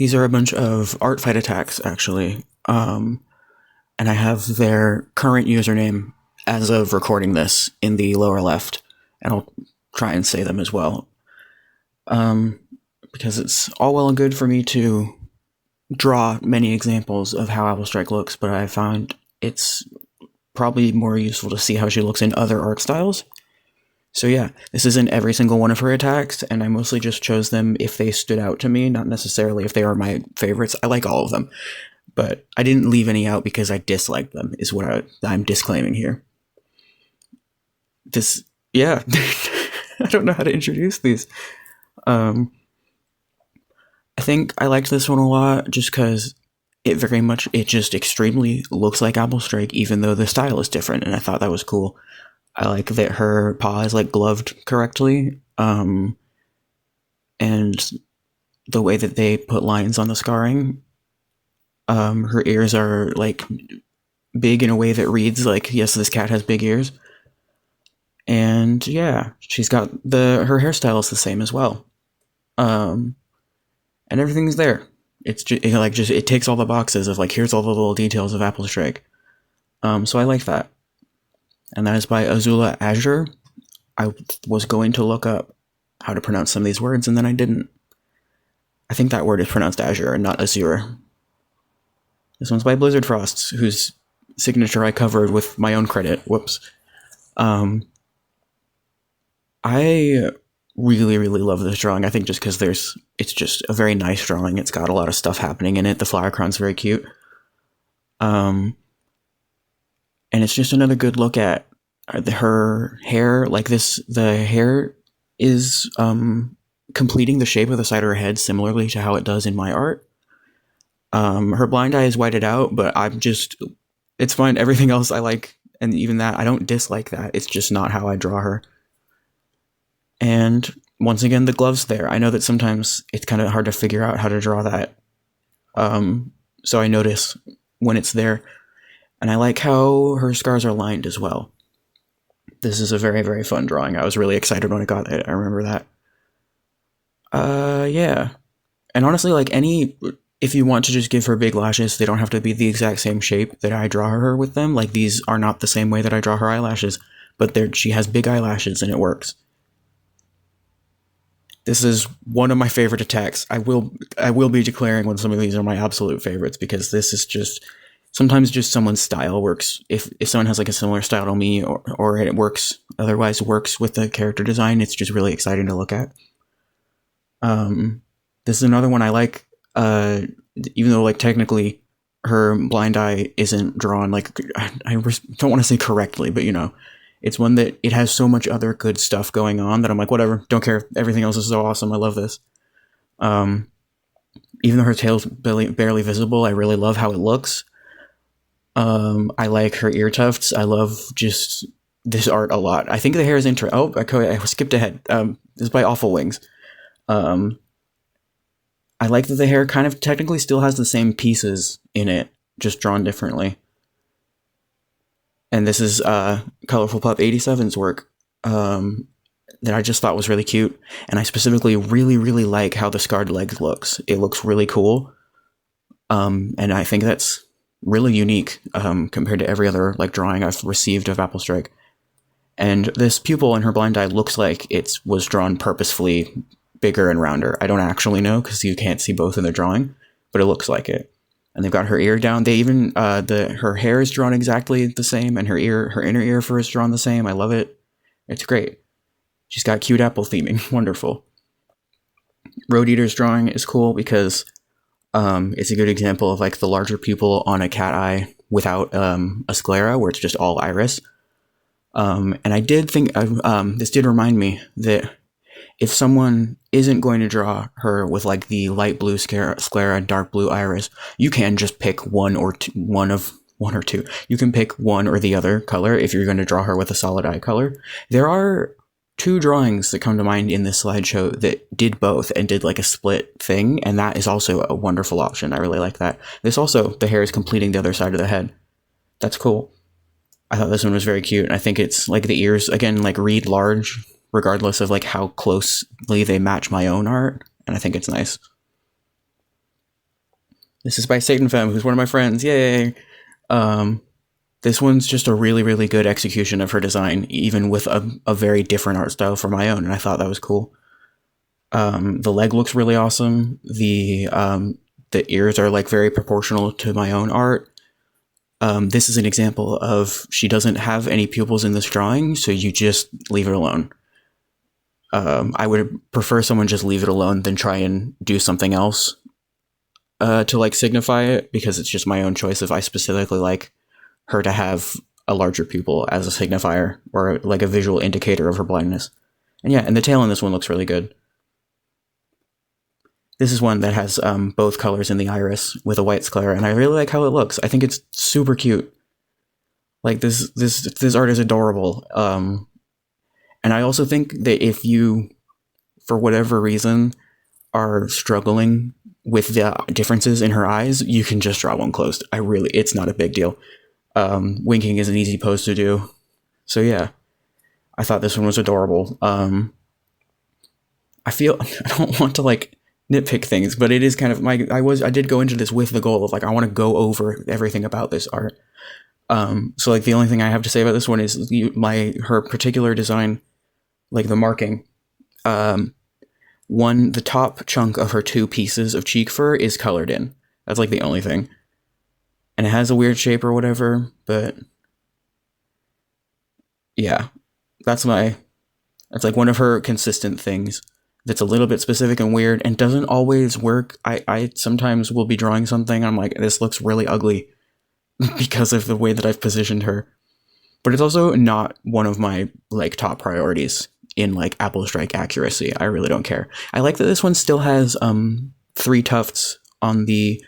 These are a bunch of art fight attacks, actually. And I have their current username as of recording this in the lower left, and I'll try and say them as well. Because it's all well and good for me to draw many examples of how applestrike looks, but I found it's probably more useful to see how she looks in other art styles. So yeah, this isn't every single one of her attacks, and I mostly just chose them if they stood out to me, not necessarily if they are my favorites. I like all of them, but I didn't leave any out because I disliked them, is what I'm disclaiming here. Yeah, I don't know how to introduce these. I think I liked this one a lot just because it just extremely looks like applestrike, even though the style is different, and I thought that was cool. I like that her paw is like gloved correctly, and the way that they put lines on the scarring. Her ears are like big in a way that reads like, yes, this cat has big ears. And yeah, she's got her hairstyle is the same as well. And everything's there. It's just it takes all the boxes of like, here's all the little details of applestrike. So I like that. And that is by Azula Azure. I was going to look up how to pronounce some of these words, and then I didn't. I think that word is pronounced Azure and not Azure. This one's by Blizzard Frosts, whose signature I covered with my own credit. Whoops. I really, really love this drawing. I think just because it's just a very nice drawing. It's got a lot of stuff happening in it. The flower crown's very cute. And it's just another good look at her hair. Like this, the hair is completing the shape of the side of her head similarly to how it does in my art. Her blind eye is whited out, but it's fine. Everything else I like, and even that, I don't dislike that. It's just not how I draw her. And once again, the glove's there. I know that sometimes it's kind of hard to figure out how to draw that. So I notice when it's there. And I like how her scars are lined as well. This is a very, very fun drawing. I was really excited when I got it. I remember that. Yeah. And honestly, like if you want to just give her big lashes, they don't have to be the exact same shape that I draw her with them. Like, these are not the same way that I draw her eyelashes, but she has big eyelashes and it works. This is one of my favorite attacks. I will be declaring when some of these are my absolute favorites, because this is just, sometimes just someone's style works. If someone has like a similar style to me, or it otherwise works with the character design, it's just really exciting to look at. This is another one I like, even though like technically her blind eye isn't drawn, like, I don't want to say correctly, but it's one that it has so much other good stuff going on that I'm like, whatever, don't care. Everything else is so awesome. I love this. Even though her tail's barely visible, I really love how it looks. I like her ear tufts. I love just this art a lot. I think the hair is I skipped ahead. This is by Awful Wings. I like that the hair kind of technically still has the same pieces in it, just drawn differently. And this is Colorful Pup 87's work that I just thought was really cute. And I specifically really, really like how the scarred legs looks. It looks really cool. And I think that's really unique compared to every other like drawing I've received of applestrike. And this pupil in her blind eye looks like it was drawn purposefully bigger and rounder. I don't actually know because you can't see both in the drawing, but it looks like it. And they've got her ear down. They even her hair is drawn exactly the same, and her inner ear fur is drawn the same. I love it. It's great. She's got cute apple theming. Wonderful. Road Eater's drawing is cool because it's a good example of like the larger pupil on a cat eye without a sclera, where it's just all iris. And I did think this did remind me that if someone isn't going to draw her with like the light blue sclera, dark blue iris, you can just pick one or two. You can pick one or the other color if you're going to draw her with a solid eye color. There are two drawings that come to mind in this slideshow that did both and did like a split thing, and that is also a wonderful option. I really like that. This also, the hair is completing the other side of the head. That's cool. I thought this one was very cute. I think it's like the ears, again, like read large, regardless of like how closely they match my own art. And I think it's nice. This is by Satan Femme, who's one of my friends. Yay! Um, this one's just a really, really good execution of her design, even with a very different art style from my own, and I thought that was cool. The leg looks really awesome. The ears are like very proportional to my own art. This is an example of she doesn't have any pupils in this drawing, so you just leave it alone. I would prefer someone just leave it alone than try and do something else to like signify it, because it's just my own choice if I specifically like her to have a larger pupil as a signifier or like a visual indicator of her blindness. And yeah, and the tail in this one looks really good. This is one that has both colors in the iris with a white sclera, and I really like how it looks. I think it's super cute. Like this art is adorable. And I also think that if you, for whatever reason, are struggling with the differences in her eyes, you can just draw one closed. It's not a big deal. Winking is an easy pose to do. So yeah, I thought this one was adorable. I don't want to like nitpick things, but it is kind of I did go into this with the goal of like, I want to go over everything about this art. So like the only thing I have to say about this one is her particular design, like the marking. The top chunk of her 2 pieces of cheek fur is colored in. That's like the only thing. And it has a weird shape or whatever, but yeah, that's like one of her consistent things that's a little bit specific and weird and doesn't always work. I sometimes will be drawing something and I'm like, this looks really ugly because of the way that I've positioned her. But it's also not one of my like top priorities in like apple strike accuracy. I really don't care. I like that this one still has 3 tufts on the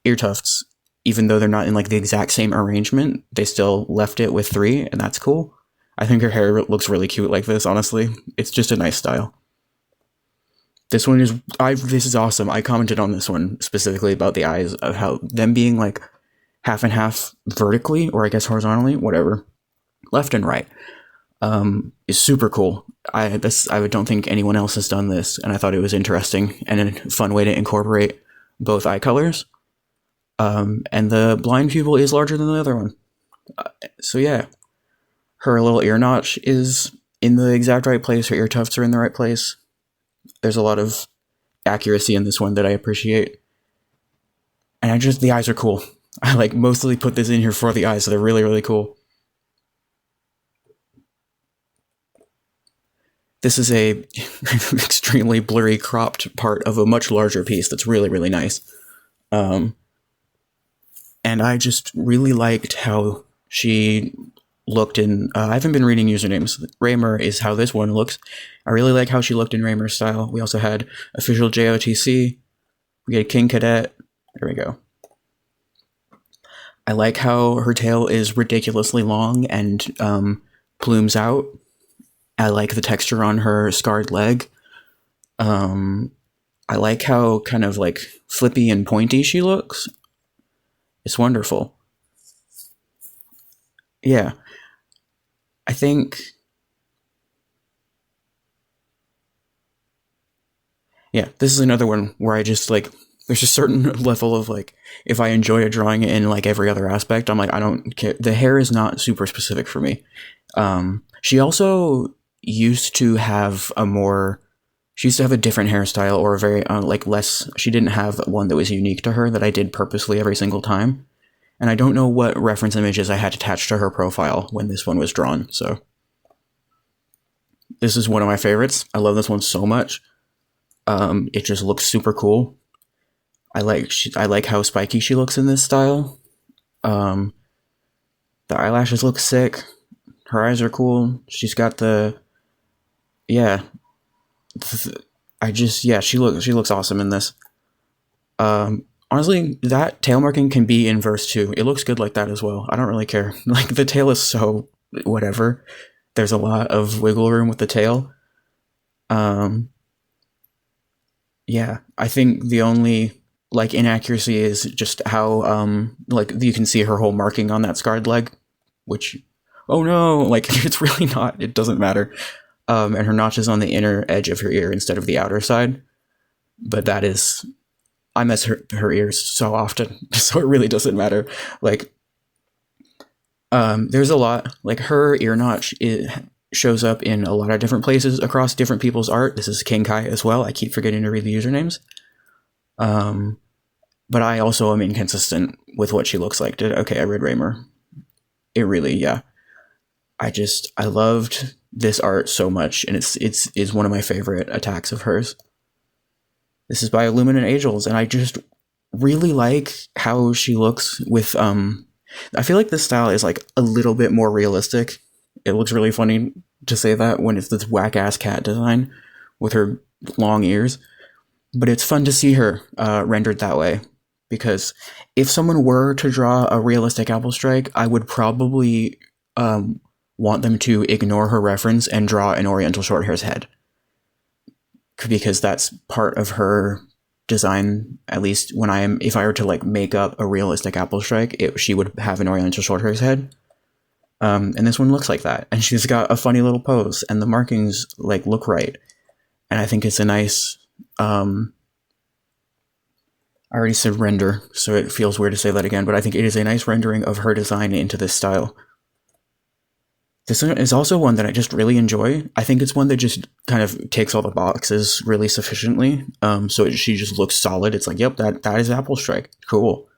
ear tufts, even though they're not in like the exact same arrangement. They still left it with 3, and that's cool. I think her hair looks really cute like this, honestly. It's just a nice style. This one is this is awesome. I commented on this one specifically about the eyes, of how them being like half and half vertically, or I guess horizontally, whatever, left and right, is super cool. I don't think anyone else has done this, and I thought it was interesting and a fun way to incorporate both eye colors. And the blind pupil is larger than the other one. So yeah, her little ear notch is in the exact right place. Her ear tufts are in the right place. There's a lot of accuracy in this one that I appreciate. And the eyes are cool. I like mostly put this in here for the eyes, so they're really, really cool. This is a extremely blurry cropped part of a much larger piece that's really, really nice. And I just really liked how she looked in... I haven't been reading usernames. Raymer is how this one looks. I really like how she looked in Raymer's style. We also had Official JOTC. We had King Cadet. There we go. I like how her tail is ridiculously long and plumes out. I like the texture on her scarred leg. I like how kind of like flippy and pointy she looks. It's wonderful. Yeah. I think... yeah, this is another one where I just like... there's a certain level of like, if I enjoy a drawing in like every other aspect, I'm like, I don't care. The hair is not super specific for me. She also used to have she used to have a different hairstyle, or a very like less, she didn't have one that was unique to her that I did purposely every single time. And I don't know what reference images I had attached to her profile when this one was drawn, so. This is one of my favorites. I love this one so much. It just looks super cool. I like how spiky she looks in this style. The eyelashes look sick. Her eyes are cool. She's got the... yeah. She looks awesome in this. Honestly, that tail marking can be inverse too. It looks good like that as well. I don't really care. Like, the tail is so whatever. There's a lot of wiggle room with the tail. Yeah, I think the only like inaccuracy is just how like you can see her whole marking on that scarred leg, which, oh no, like it's really not, it doesn't matter. And her notch is on the inner edge of her ear instead of the outer side, but that is I mess her ears so often, so it really doesn't matter. Like, there's a lot. Like, her ear notch, it shows up in a lot of different places across different people's art. This is King Kai as well. I keep forgetting to read the usernames. But I also am inconsistent with what she looks like. Okay, I read Raymer. It really, yeah. I loved this art so much, and it's one of my favorite attacks of hers. This is by Illuminant Angels, and I just really like how she looks with I feel like this style is like a little bit more realistic. It looks really funny to say that when it's this whack ass cat design with her long ears, but it's fun to see her rendered that way, because if someone were to draw a realistic Applestrike, I would probably want them to ignore her reference and draw an Oriental Shorthair's head, because that's part of her design. At least if I were to like make up a realistic Applestrike, she would have an Oriental Shorthair's head. And this one looks like that, and she's got a funny little pose, and the markings like look right, and I think it's a nice. I already said render, so it feels weird to say that again, but I think it is a nice rendering of her design into this style. This one is also one that I just really enjoy. I think it's one that just kind of takes all the boxes really sufficiently. So she just looks solid. It's like, yep, that is Applestrike. Cool.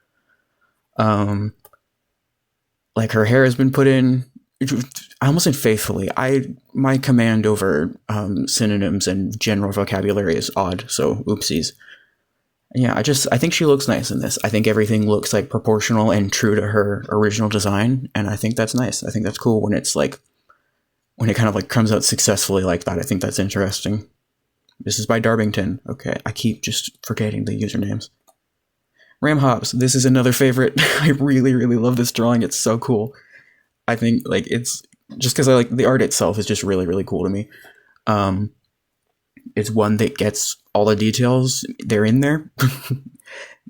Like, her hair has been put in, I almost said faithfully. My command over synonyms and general vocabulary is odd, so oopsies. Yeah, I think she looks nice in this. I think everything looks like proportional and true to her original design, and I think that's nice. I think that's cool when it's like, when it kind of like comes out successfully like that. I think that's interesting. This is by Darbington. Okay, I keep just forgetting the usernames. Ram Hops, this is another favorite. I really, really love this drawing. It's so cool. I think like it's just because I like the art itself is just really, really cool to me. It's one that gets all the details. They're in there.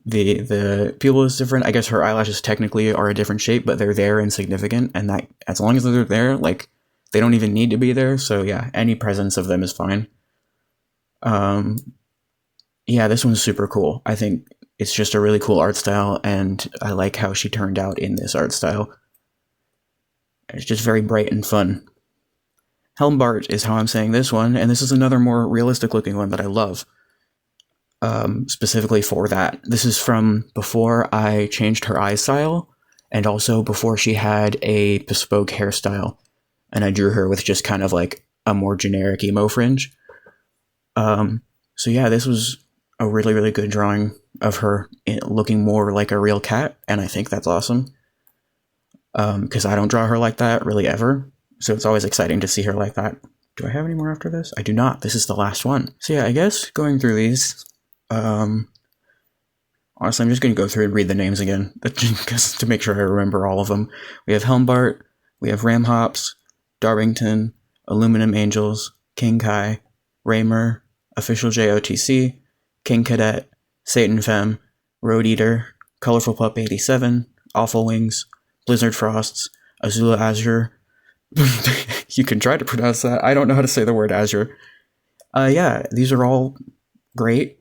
The pupil is different. I guess her eyelashes technically are a different shape, but they're there and significant. And that, as long as they're there, like, they don't even need to be there. So yeah, any presence of them is fine. Yeah, this one's super cool. I think it's just a really cool art style, and I like how she turned out in this art style. It's just very bright and fun. Helmbart is how I'm saying this one, and this is another more realistic looking one that I love. Specifically for that. This is from before I changed her eye style, and also before she had a bespoke hairstyle, and I drew her with just kind of like a more generic emo fringe. So yeah, this was a really, really good drawing of her looking more like a real cat, and I think that's awesome. Because I don't draw her like that really ever. So it's always exciting to see her like that. Do I have any more after this? I do not. This is the last one. So yeah, I guess going through these, honestly, I'm just going to go through and read the names again, just to make sure I remember all of them. We have Helmbart, we have Ram Hops, Darbington, Aluminum Angels, King Kai, Raymer, Official JOTC, King Cadet, Satan Femme, Road Eater, Colorful Pup 87, Awful Wings, Blizzard Frosts, Azula Azure. You can try to pronounce that. I don't know how to say the word Azure. Yeah, these are all great.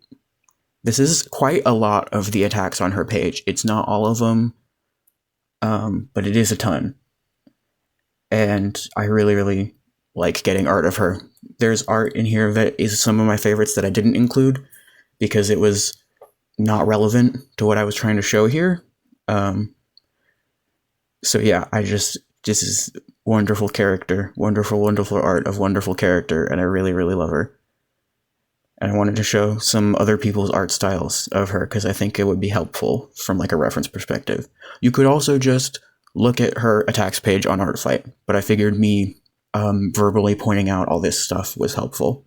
This is quite a lot of the attacks on her page. It's not all of them, but it is a ton. And I really, really like getting art of her. There's art in here that is some of my favorites that I didn't include because it was not relevant to what I was trying to show here. So yeah, this is wonderful character, wonderful, wonderful art of wonderful character, and I really, really love her. And I wanted to show some other people's art styles of her because I think it would be helpful from like a reference perspective. You could also just look at her attacks page on Artfight, but I figured me verbally pointing out all this stuff was helpful.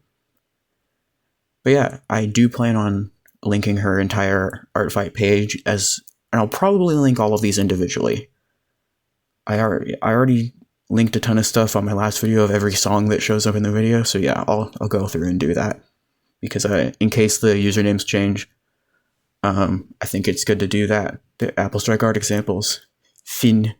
But yeah, I do plan on linking her entire Artfight page and I'll probably link all of these individually. I already linked a ton of stuff on my last video of every song that shows up in the video, so yeah, I'll go through and do that. Because in case the usernames change, I think it's good to do that. The Applestrike art examples. Fin.